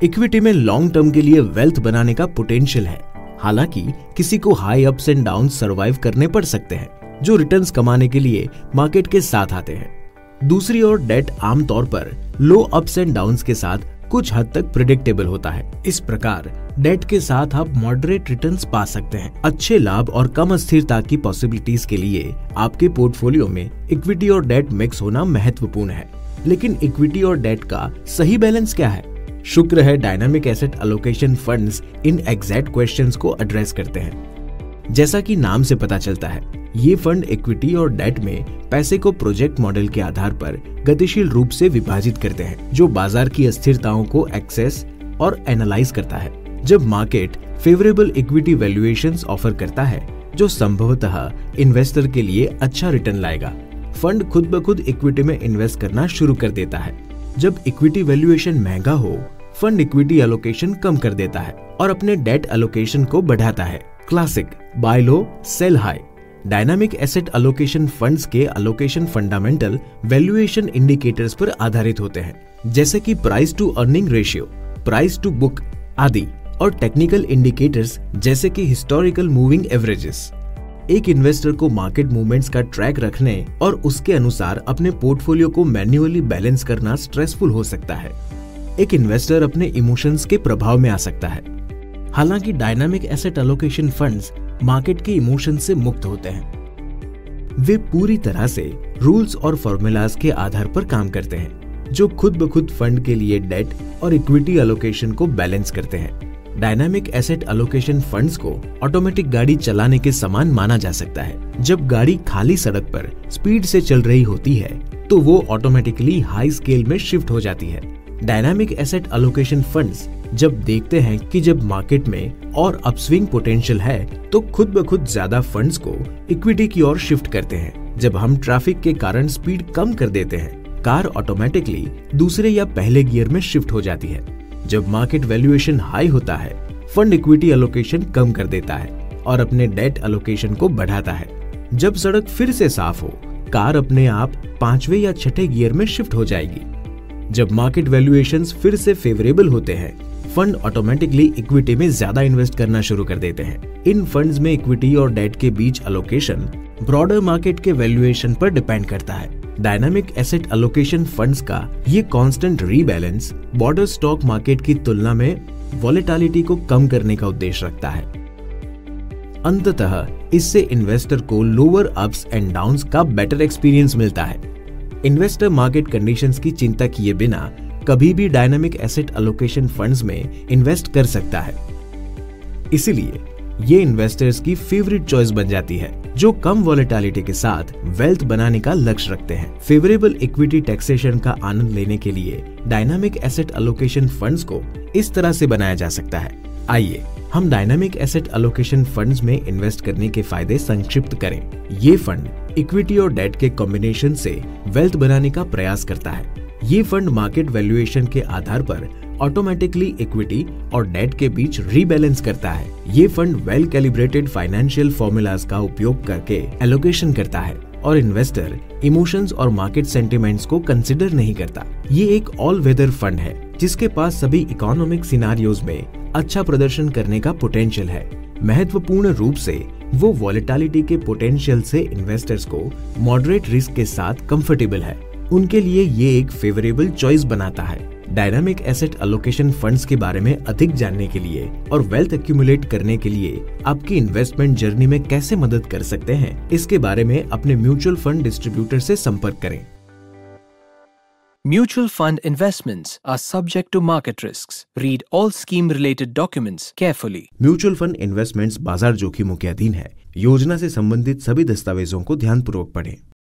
Equity में long term के लिए वेल्थ बनाने का पोटेंशियल है। हालांकि किसी को high ups and down survive करने पड़ सकते हैं, जो रिटर्न्स कमाने के लिए मार्केट के साथ आते हैं। दूसरी ओर डेट आमतौर पर लो अप्स एंड डाउन्स के साथ कुछ हद तक प्रिडिक्टेबल होता है। इस प्रकार डेट के साथ आप मॉडरेट रिटर्न्स पा सकते हैं। अच्छे लाभ और कम अस्थिरता की पॉसिबिलिटीज के लिए आपके पोर्टफोलियो में इक्विटी और डेट मिक्स होना महत्वपूर्ण है। लेकिन इक्विटी और डेट का सही बैलेंस क्या है? शुक्र है dynamic asset allocation funds in exact questions को एड्रेस करते हैं। जैसा कि नाम से पता चलता है, ये फंड इक्विटी और डेट में पैसे को प्रोजेक्ट मॉडल के आधार पर गतिशील रूप से विभाजित करते हैं, जो बाजार की अस्थिरताओं को एक्सेस और एनालाइज करता है। जब market favourable equity valuations offer करता है, जो संभवतः इन्वेस्टर के लिए अच्छा रिटर्न लाएगा, फंड खुद ब खुद इक्विटी में इन्वेस्ट करना शुरू कर देता है। जब इक्विटी वैल्यूएशन महंगा हो, फंड इक्विटी एलोकेशन कम कर देता है और अपने डेट एलोकेशन को बढ़ाता है। Classic buy low sell high. Dynamic asset allocation funds के एलोकेशन फंडामेंटल वैल्यूएशन इंडिकेटर्स पर आधारित होते हैं, जैसे कि price to earning ratio, price to book आदि, और टेक्निकल इंडिकेटर्स जैसे कि हिस्टोरिकल मूविंग एवरेजेस। एक इन्वेस्टर को मार्केट मूवमेंट्स का ट्रैक रखने और उसके अनुसार अपने पोर्टफोलियो को मैन्युअली बैलेंस करना स्ट्रेसफुल हो सकता है। एक इन्वेस्टर अपने इमोशंस के प्रभाव में आ सकता है। हालांकि dynamic asset allocation funds market के इमोशंस से मुक्त होते हैं। वे पूरी तरह से रूल्स और फॉर्मूलाज के आधार पर काम करते हैं, जो खुद ब खुद फंड के लिए डेट और इक्विटी एलोकेशन को बैलेंस करते हैं। डायनामिक एसेट एलोकेशन फंड्स को ऑटोमेटिक गाड़ी चलाने के समान माना जा सकता है। जब गाड़ी खाली सड़क पर स्पीड से चल रही होती है, तो वो ऑटोमेटिकली हाई स्केल में शिफ्ट हो जाती है। डायनामिक एसेट एलोकेशन फंड्स जब देखते हैं कि जब मार्केट में और अपस्विंग पोटेंशियल है, तो खुद ब खुद ज्यादा फंड्स को इक्विटी की ओर शिफ्ट करते हैं। जब हम ट्रैफिक के कारण स्पीड कम कर देते हैं, कार ऑटोमेटिकली दूसरे या पहले गियर में शिफ्ट हो जाती है। जब मार्केट वैल्यूएशन हाई होता है, फंड इक्विटी एलोकेशन कम कर देता है और अपने डेट एलोकेशन को बढ़ाता है। जब सड़क फिर से साफ हो, कार अपने आप 5वें या 6ठे गियर में शिफ्ट हो जाएगी। जब मार्केट वैल्यूएशंस फिर से फेवरेबल होते हैं, फंड ऑटोमेटिकली इक्विटी में ज्यादा इन्वेस्ट करना शुरू कर देते हैं। इन फंड्स में इक्विटी और डेट के बीच एलोकेशन ब्रॉडर मार्केट के वैल्यूएशन पर डिपेंड करता है। डायनामिक एसेट एलोकेशन फंड्स का ये constant rebalance border stock market की तुलना में वॉलेटिलिटी को कम करने का उद्देश्य रखता है। अंततः इससे इन्वेस्टर को लोअर अप्स एंड डाउन्स का बेटर एक्सपीरियंस मिलता है। इन्वेस्टर मार्केट कंडीशंस की चिंता किए बिना कभी भी डायनामिक एसेट एलोकेशन फंड्स में इन्वेस्ट कर सकता है। इसीलिए ये इन्वेस्टर्स की फेवरेट चॉइस बन जाती है, जो कम वॉलेटिलिटी के साथ वेल्थ बनाने का लक्ष्य रखते हैं। फेवरेबल इक्विटी टैक्सेशन का आनंद लेने के लिए डायनामिक एसेट एलोकेशन फंड्स को इस तरह से बनाया जा सकता है। आइए हम डायनामिक एसेट एलोकेशन फंड्स में इन्वेस्ट करने के फायदे संक्षिप्त करें। ये फंड इक्विटी और डेट के कॉम्बिनेशन से वेल्थ बनाने का प्रयास करता है। ये फंड मार्केट वैल्यूएशन के आधार पर ऑटोमेटिकली इक्विटी और डेट के बीच रीबैलेंस करता है। ये fund well calibrated financial formulas का उपयोग करके एलोकेशन करता है और इन्वेस्टर इमोशंस और मार्केट सेंटिमेंट्स को कंसिडर नहीं करता। ये एक ऑल वेदर फंड है, जिसके पास सभी इकोनॉमिक सिनारियोज में अच्छा प्रदर्शन करने का पोटेंशियल है। महत्वपूर्ण रूप से वो वॉलेटिलिटी के पोटेंशियल से इन्वेस्टर्स को मॉडरेट रिस्क के साथ कंफर्टेबल है। उनके लिए ये एक फेवरेबल चॉइस बनाता है। डायनामिक एसेट एलोकेशन फंड्स के बारे में अधिक जानने के लिए और वेल्थ एक्यूमुलेट करने के लिए आपकी इन्वेस्टमेंट जर्नी में कैसे मदद कर सकते हैं, इसके बारे में अपने म्यूचुअल फंड डिस्ट्रीब्यूटर से संपर्क करें। Mutual fund investments are subject to market risks. Read all scheme-related documents carefully. Mutual fund investments बाजार जोखिमों के अधीन है। योजना से संबंधित सभी दस्तावेजों को ध्यानपूर्वक पढ़ें।